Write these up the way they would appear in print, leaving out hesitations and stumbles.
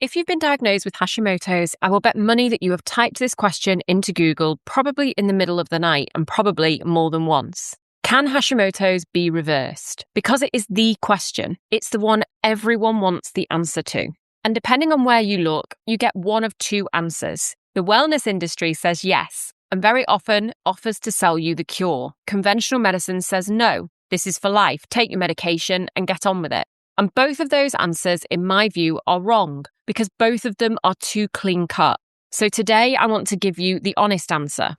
If you've been diagnosed with Hashimoto's, I will bet money that you have typed this question into Google, probably in the middle of the night and probably more than once. Can Hashimoto's be reversed? Because it is the question. It's the one everyone wants the answer to. And depending on where you look, you get one of two answers. The wellness industry says yes, and very often offers to sell you the cure. Conventional medicine says no, this is for life, take your medication and get on with it. And both of those answers, in my view, are wrong because both of them are too clean cut. So today I want to give you the honest answer.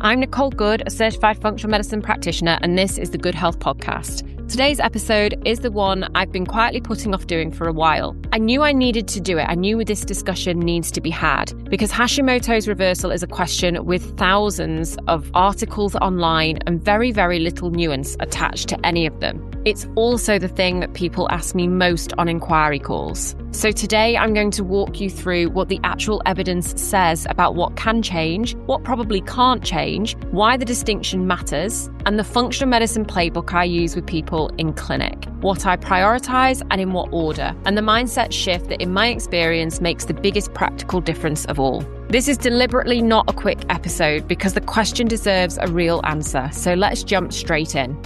I'm Nicole Goode, a certified functional medicine practitioner, and this is the Good Health Podcast. Today's episode is the one I've been quietly putting off doing for a while. I knew I needed to do it. I knew this discussion needs to be had because Hashimoto's reversal is a question with thousands of articles online and very, very little nuance attached to any of them. It's also the thing that people ask me most on inquiry calls. So today I'm going to walk you through what the actual evidence says about what can change, what probably can't change, why the distinction matters, and the functional medicine playbook I use with people in clinic, what I prioritize and in what order, and the mindset shift that in my experience makes the biggest practical difference of all. This is deliberately not a quick episode because the question deserves a real answer, so let's jump straight in.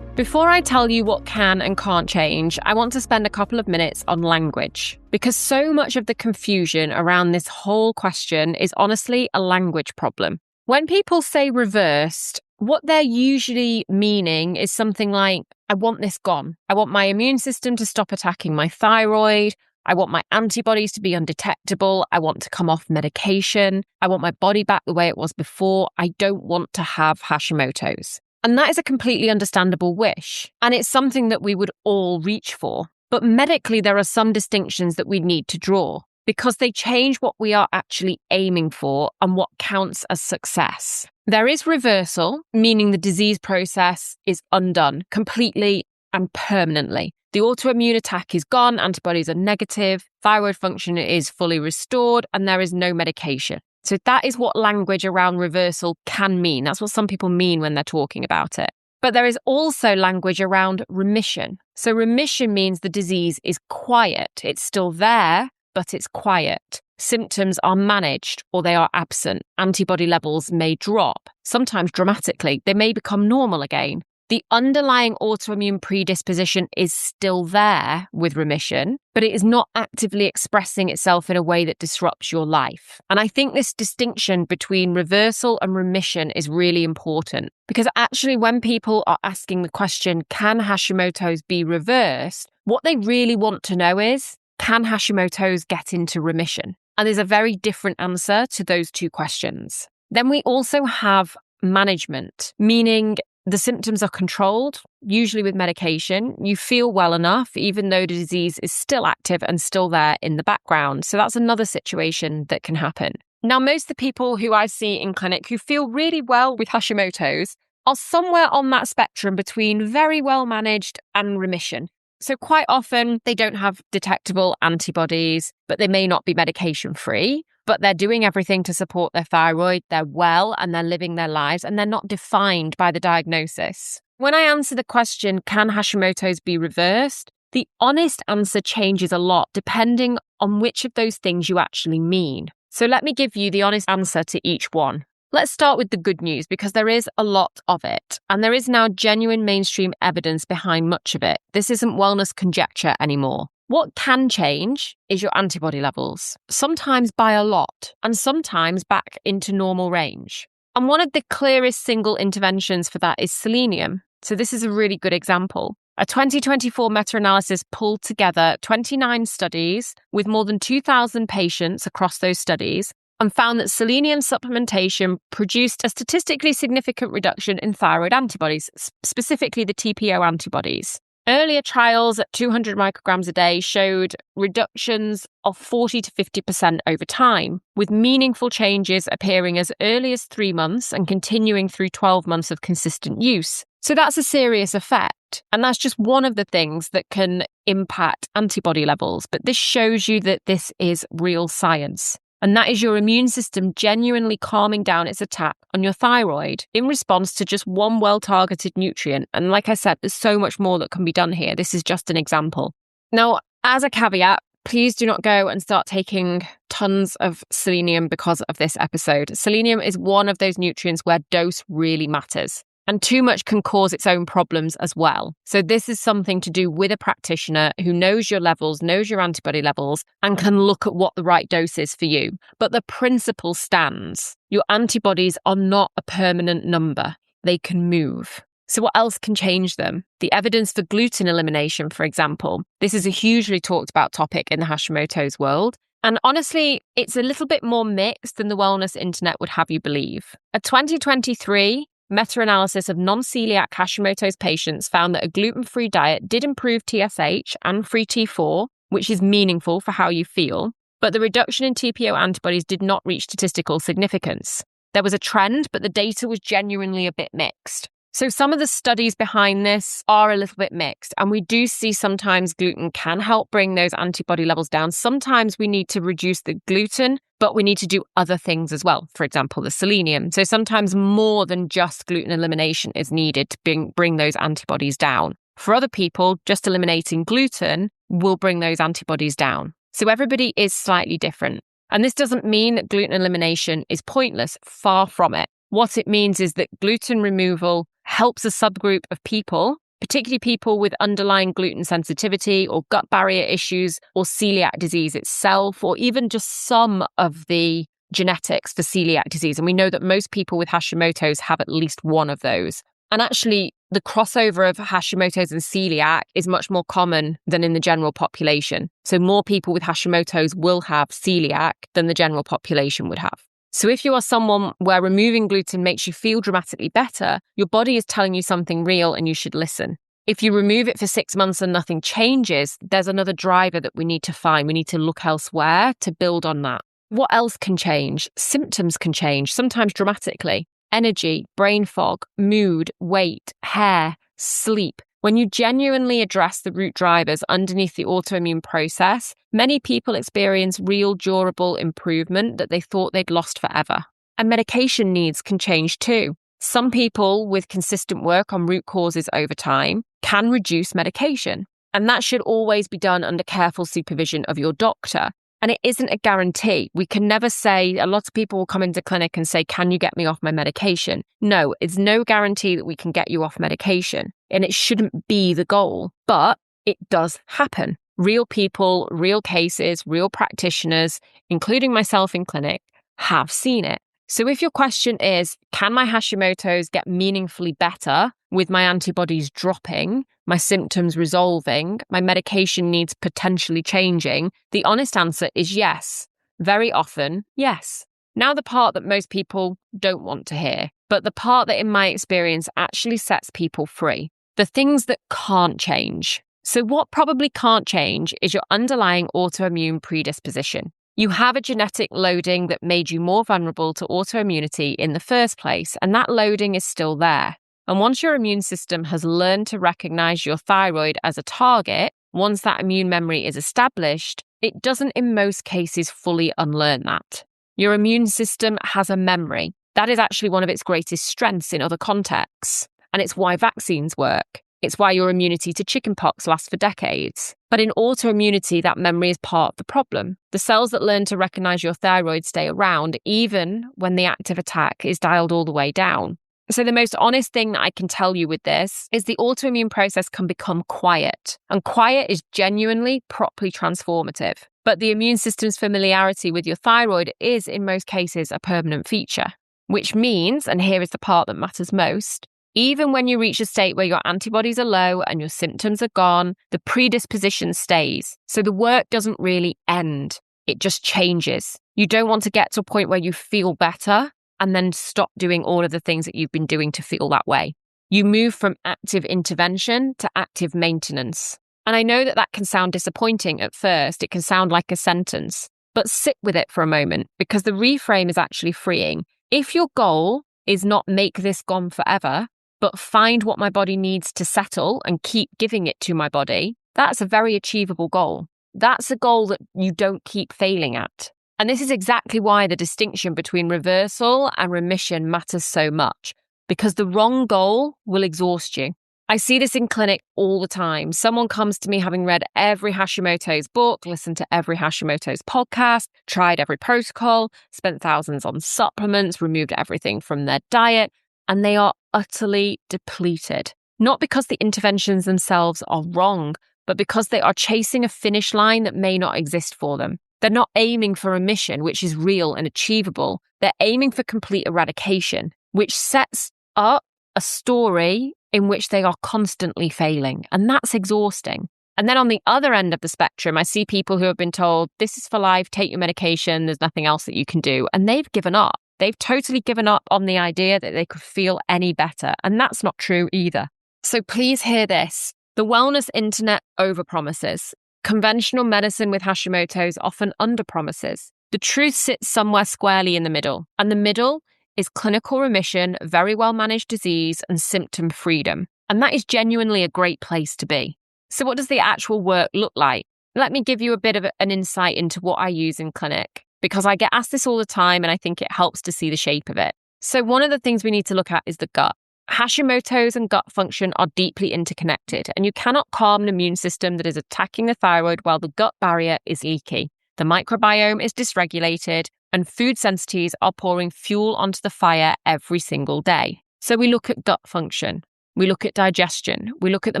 Before I tell you what can and can't change, I want to spend a couple of minutes on language, because so much of the confusion around this whole question is honestly a language problem. When people say reversed, what they're usually meaning is something like, I want this gone. I want my immune system to stop attacking my thyroid. I want my antibodies to be undetectable. I want to come off medication. I want my body back the way it was before. I don't want to have Hashimoto's. And that is a completely understandable wish. And it's something that we would all reach for. But medically, there are some distinctions that we need to draw because they change what we are actually aiming for and what counts as success. There is reversal, meaning the disease process is undone completely and permanently. The autoimmune attack is gone, antibodies are negative, thyroid function is fully restored, and there is no medication. So that is what language around reversal can mean. That's what some people mean when they're talking about it. But there is also language around remission. So remission means the disease is quiet. It's still there, but it's quiet. Symptoms are managed or they are absent. Antibody levels may drop, sometimes dramatically. They may become normal again. The underlying autoimmune predisposition is still there with remission, but it is not actively expressing itself in a way that disrupts your life. And I think this distinction between reversal and remission is really important because actually when people are asking the question, can Hashimoto's be reversed? What they really want to know is, can Hashimoto's get into remission? And there's a very different answer to those two questions. Then we also have management, meaning the symptoms are controlled, usually with medication. You feel well enough, even though the disease is still active and still there in the background. So that's another situation that can happen. Now, most of the people who I see in clinic who feel really well with Hashimoto's are somewhere on that spectrum between very well managed and remission. So quite often they don't have detectable antibodies, but they may not be medication free. But they're doing everything to support their thyroid, they're well, and they're living their lives, and they're not defined by the diagnosis. When I answer the question, can Hashimoto's be reversed? The honest answer changes a lot depending on which of those things you actually mean. So let me give you the honest answer to each one. Let's start with the good news because there is a lot of it, and there is now genuine mainstream evidence behind much of it. This isn't wellness conjecture anymore. What can change is your antibody levels, sometimes by a lot, and sometimes back into normal range. And one of the clearest single interventions for that is selenium. So this is a really good example. A 2024 meta-analysis pulled together 29 studies with more than 2,000 patients across those studies and found that selenium supplementation produced a statistically significant reduction in thyroid antibodies, specifically the TPO antibodies. Earlier trials at 200 micrograms a day showed reductions of 40 to 50% over time, with meaningful changes appearing as early as 3 months and continuing through 12 months of consistent use. So that's a serious effect. And that's just one of the things that can impact antibody levels. But this shows you that this is real science. And that is your immune system genuinely calming down its attack on your thyroid in response to just one well-targeted nutrient. And like I said, there's so much more that can be done here. This is just an example. Now, as a caveat, please do not go and start taking tons of selenium because of this episode. Selenium is one of those nutrients where dose really matters. And too much can cause its own problems as well. So this is something to do with a practitioner who knows your levels, knows your antibody levels, and can look at what the right dose is for you. But the principle stands. Your antibodies are not a permanent number. They can move. So what else can change them? The evidence for gluten elimination, for example. This is a hugely talked about topic in the Hashimoto's world. And honestly, it's a little bit more mixed than the wellness internet would have you believe. A 2023 meta-analysis of non-celiac Hashimoto's patients found that a gluten-free diet did improve TSH and free T4, which is meaningful for how you feel, but the reduction in TPO antibodies did not reach statistical significance. There was a trend, but the data was genuinely a bit mixed. So some of the studies behind this are a little bit mixed, and we do see sometimes gluten can help bring those antibody levels down. Sometimes we need to reduce the gluten, but we need to do other things as well. For example, the selenium. So sometimes more than just gluten elimination is needed to bring those antibodies down. For other people, just eliminating gluten will bring those antibodies down. So everybody is slightly different. And this doesn't mean that gluten elimination is pointless. Far from it. What it means is that gluten removal helps a subgroup of people, particularly people with underlying gluten sensitivity or gut barrier issues or celiac disease itself, or even just some of the genetics for celiac disease. And we know that most people with Hashimoto's have at least one of those. And actually, the crossover of Hashimoto's and celiac is much more common than in the general population. So more people with Hashimoto's will have celiac than the general population would have. So if you are someone where removing gluten makes you feel dramatically better, your body is telling you something real and you should listen. If you remove it for 6 months and nothing changes, there's another driver that we need to find. We need to look elsewhere to build on that. What else can change? Symptoms can change, sometimes dramatically. Energy, brain fog, mood, weight, hair, sleep. When you genuinely address the root drivers underneath the autoimmune process, many people experience real durable improvement that they thought they'd lost forever. And medication needs can change too. Some people with consistent work on root causes over time can reduce medication. And that should always be done under careful supervision of your doctor. And it isn't a guarantee. We can never say, a lot of people will come into clinic and say, can you get me off my medication? No, it's no guarantee that we can get you off medication. And it shouldn't be the goal, but it does happen. Real people, real cases, real practitioners, including myself in clinic, have seen it. So if your question is, can my Hashimoto's get meaningfully better with my antibodies dropping, my symptoms resolving, my medication needs potentially changing? The honest answer is yes. Very often, yes. Now the part that most people don't want to hear, but the part that in my experience actually sets people free. The things that can't change. So what probably can't change is your underlying autoimmune predisposition. You have a genetic loading that made you more vulnerable to autoimmunity in the first place, and that loading is still there. And once your immune system has learned to recognize your thyroid as a target, once that immune memory is established, it doesn't in most cases fully unlearn that. Your immune system has a memory. That is actually one of its greatest strengths in other contexts. And it's why vaccines work. It's why your immunity to chickenpox lasts for decades. But in autoimmunity, that memory is part of the problem. The cells that learn to recognize your thyroid stay around even when the active attack is dialed all the way down. So the most honest thing that I can tell you with this is the autoimmune process can become quiet. And quiet is genuinely properly transformative. But the immune system's familiarity with your thyroid is, in most cases, a permanent feature. Which means, and here is the part that matters most, even when you reach a state where your antibodies are low and your symptoms are gone, the predisposition stays. So the work doesn't really end. It just changes. You don't want to get to a point where you feel better and then stop doing all of the things that you've been doing to feel that way. You move from active intervention to active maintenance. And I know that that can sound disappointing at first. It can sound like a sentence, but sit with it for a moment because the reframe is actually freeing. If your goal is not make this gone forever, but find what my body needs to settle and keep giving it to my body, that's a very achievable goal. That's a goal that you don't keep failing at. And this is exactly why the distinction between reversal and remission matters so much, because the wrong goal will exhaust you. I see this in clinic all the time. Someone comes to me having read every Hashimoto's book, listened to every Hashimoto's podcast, tried every protocol, spent thousands on supplements, removed everything from their diet, and they are utterly depleted. Not because the interventions themselves are wrong, but because they are chasing a finish line that may not exist for them. They're not aiming for remission, which is real and achievable. They're aiming for complete eradication, which sets up a story in which they are constantly failing. And that's exhausting. And then on the other end of the spectrum, I see people who have been told, this is for life, take your medication, there's nothing else that you can do. And they've given up. They've totally given up on the idea that they could feel any better. And that's not true either. So please hear this. The wellness internet overpromises. Conventional medicine with Hashimoto's often underpromises. The truth sits somewhere squarely in the middle. And the middle is clinical remission, very well-managed disease, and symptom freedom. And that is genuinely a great place to be. So what does the actual work look like? Let me give you a bit of an insight into what I use in clinic, because I get asked this all the time and I think it helps to see the shape of it. So one of the things we need to look at is the gut. Hashimoto's and gut function are deeply interconnected, and you cannot calm an immune system that is attacking the thyroid while the gut barrier is leaky. The microbiome is dysregulated, and food sensitivities are pouring fuel onto the fire every single day. So we look at gut function, we look at digestion, we look at the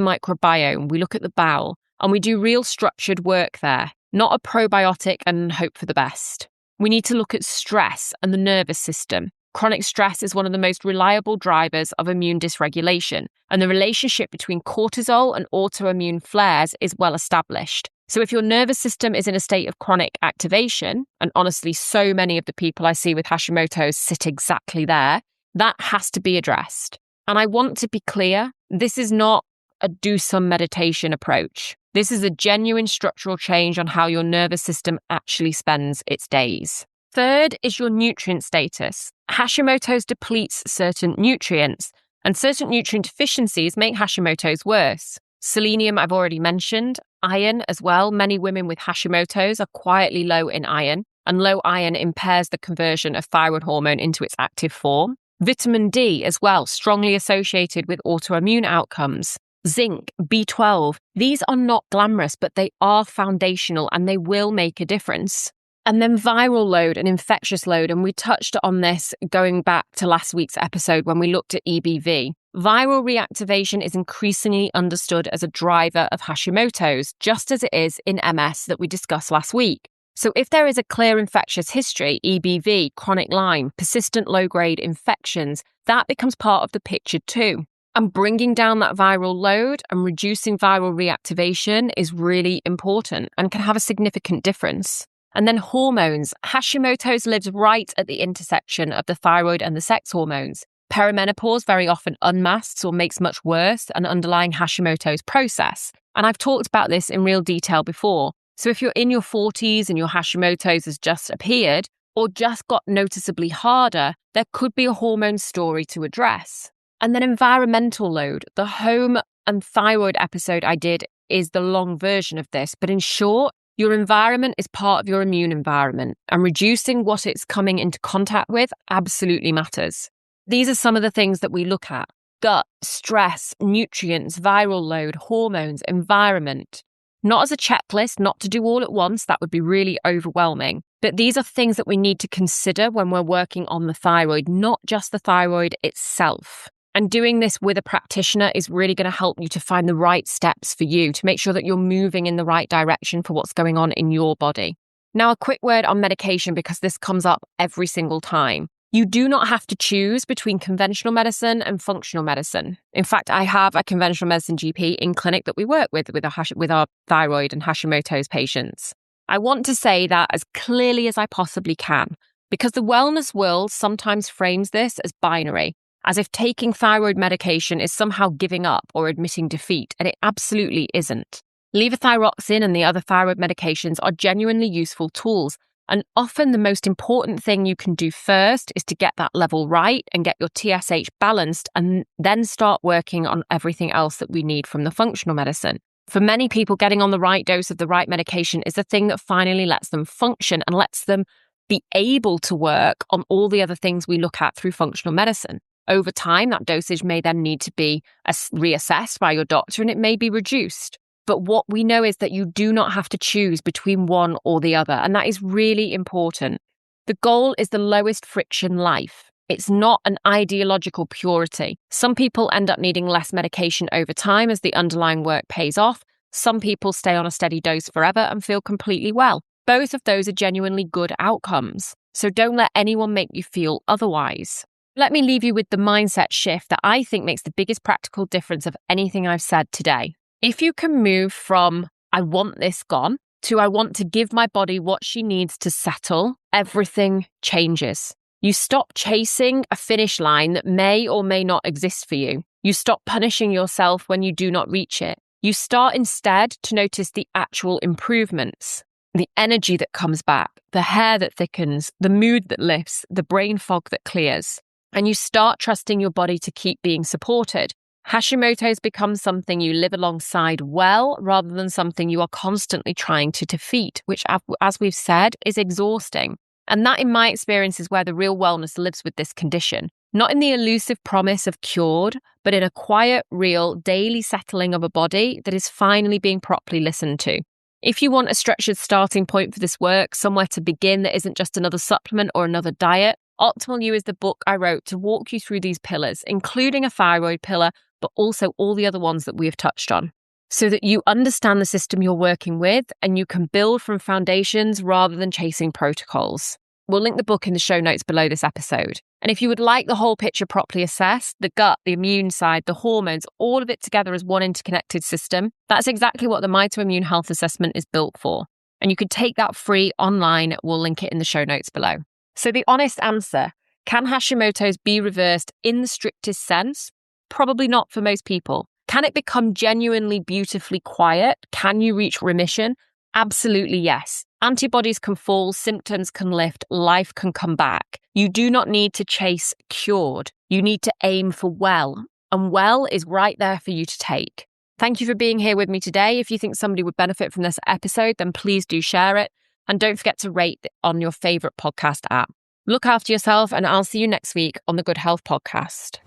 microbiome, we look at the bowel, and we do real structured work there, not a probiotic and hope for the best. We need to look at stress and the nervous system. Chronic stress is one of the most reliable drivers of immune dysregulation, and the relationship between cortisol and autoimmune flares is well established. So if your nervous system is in a state of chronic activation, and honestly, so many of the people I see with Hashimoto's sit exactly there, that has to be addressed. And I want to be clear, this is not a do some meditation approach. This is a genuine structural change on how your nervous system actually spends its days. Third is your nutrient status. Hashimoto's depletes certain nutrients, and certain nutrient deficiencies make Hashimoto's worse. Selenium, I've already mentioned. Iron as well. Many women with Hashimoto's are quietly low in iron, and low iron impairs the conversion of thyroid hormone into its active form. Vitamin D as well, strongly associated with autoimmune outcomes. Zinc, B12, these are not glamorous, but they are foundational and they will make a difference. And then viral load and infectious load, and we touched on this going back to last week's episode when we looked at EBV. Viral reactivation is increasingly understood as a driver of Hashimoto's, just as it is in MS that we discussed last week. So if there is a clear infectious history, EBV, chronic Lyme, persistent low-grade infections, that becomes part of the picture too. And bringing down that viral load and reducing viral reactivation is really important and can have a significant difference. And then hormones. Hashimoto's lives right at the intersection of the thyroid and the sex hormones. Perimenopause very often unmasks or makes much worse an underlying Hashimoto's process. And I've talked about this in real detail before. So if you're in your 40s and your Hashimoto's has just appeared or just got noticeably harder, there could be a hormone story to address. And then environmental load. The home and thyroid episode I did is the long version of this, but in short, your environment is part of your immune environment, and reducing what it's coming into contact with absolutely matters. These are some of the things that we look at: gut, stress, nutrients, viral load, hormones, environment. Not as a checklist, not to do all at once, that would be really overwhelming. But these are things that we need to consider when we're working on the thyroid, not just the thyroid itself. And doing this with a practitioner is really going to help you to find the right steps for you to make sure that you're moving in the right direction for what's going on in your body. Now, a quick word on medication, because this comes up every single time. You do not have to choose between conventional medicine and functional medicine. In fact, I have a conventional medicine GP in clinic that we work with our thyroid and Hashimoto's patients. I want to say that as clearly as I possibly can, because the wellness world sometimes frames this as binary, as if taking thyroid medication is somehow giving up or admitting defeat, and it absolutely isn't. Levothyroxine and the other thyroid medications are genuinely useful tools, and often the most important thing you can do first is to get that level right and get your TSH balanced, and then start working on everything else that we need from the functional medicine. For many people, getting on the right dose of the right medication is the thing that finally lets them function and lets them be able to work on all the other things we look at through functional medicine. Over time, that dosage may then need to be reassessed by your doctor and it may be reduced. But what we know is that you do not have to choose between one or the other, and that is really important. The goal is the lowest friction life. It's not an ideological purity. Some people end up needing less medication over time as the underlying work pays off. Some people stay on a steady dose forever and feel completely well. Both of those are genuinely good outcomes. So don't let anyone make you feel otherwise. Let me leave you with the mindset shift that I think makes the biggest practical difference of anything I've said today. If you can move from, I want this gone, to I want to give my body what she needs to settle, everything changes. You stop chasing a finish line that may or may not exist for you. You stop punishing yourself when you do not reach it. You start instead to notice the actual improvements, the energy that comes back, the hair that thickens, the mood that lifts, the brain fog that clears. And you start trusting your body to keep being supported. Hashimoto's becomes something you live alongside well, rather than something you are constantly trying to defeat, which, as we've said, is exhausting. And that, in my experience, is where the real wellness lives with this condition. Not in the elusive promise of cured, but in a quiet, real, daily settling of a body that is finally being properly listened to. If you want a structured starting point for this work, somewhere to begin that isn't just another supplement or another diet, Optimal You is the book I wrote to walk you through these pillars, including a thyroid pillar, but also all the other ones that we have touched on, so that you understand the system you're working with and you can build from foundations rather than chasing protocols. We'll link the book in the show notes below this episode. And if you would like the whole picture properly assessed, the gut, the immune side, the hormones, all of it together as one interconnected system, that's exactly what the Mito Immune Health Assessment is built for. And you can take that free online. We'll link it in the show notes below. So the honest answer, can Hashimoto's be reversed in the strictest sense? Probably not for most people. Can it become genuinely beautifully quiet? Can you reach remission? Absolutely yes. Antibodies can fall, symptoms can lift, life can come back. You do not need to chase cured. You need to aim for well, and well is right there for you to take. Thank you for being here with me today. If you think somebody would benefit from this episode, then please do share it. And don't forget to rate on your favorite podcast app. Look after yourself, and I'll see you next week on the Good Health Podcast.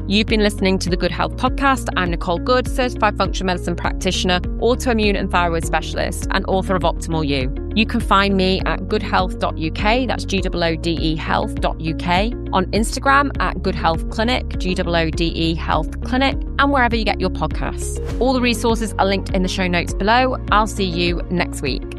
You've been listening to the Good Health Podcast. I'm Nicole Goode, certified functional medicine practitioner, autoimmune and thyroid specialist, and author of Optimal You. You can find me at goodhealth.uk, that's GOODE health.uk, on Instagram at Good Health Clinic, GOODE Health Clinic, and wherever you get your podcasts. All the resources are linked in the show notes below. I'll see you next week.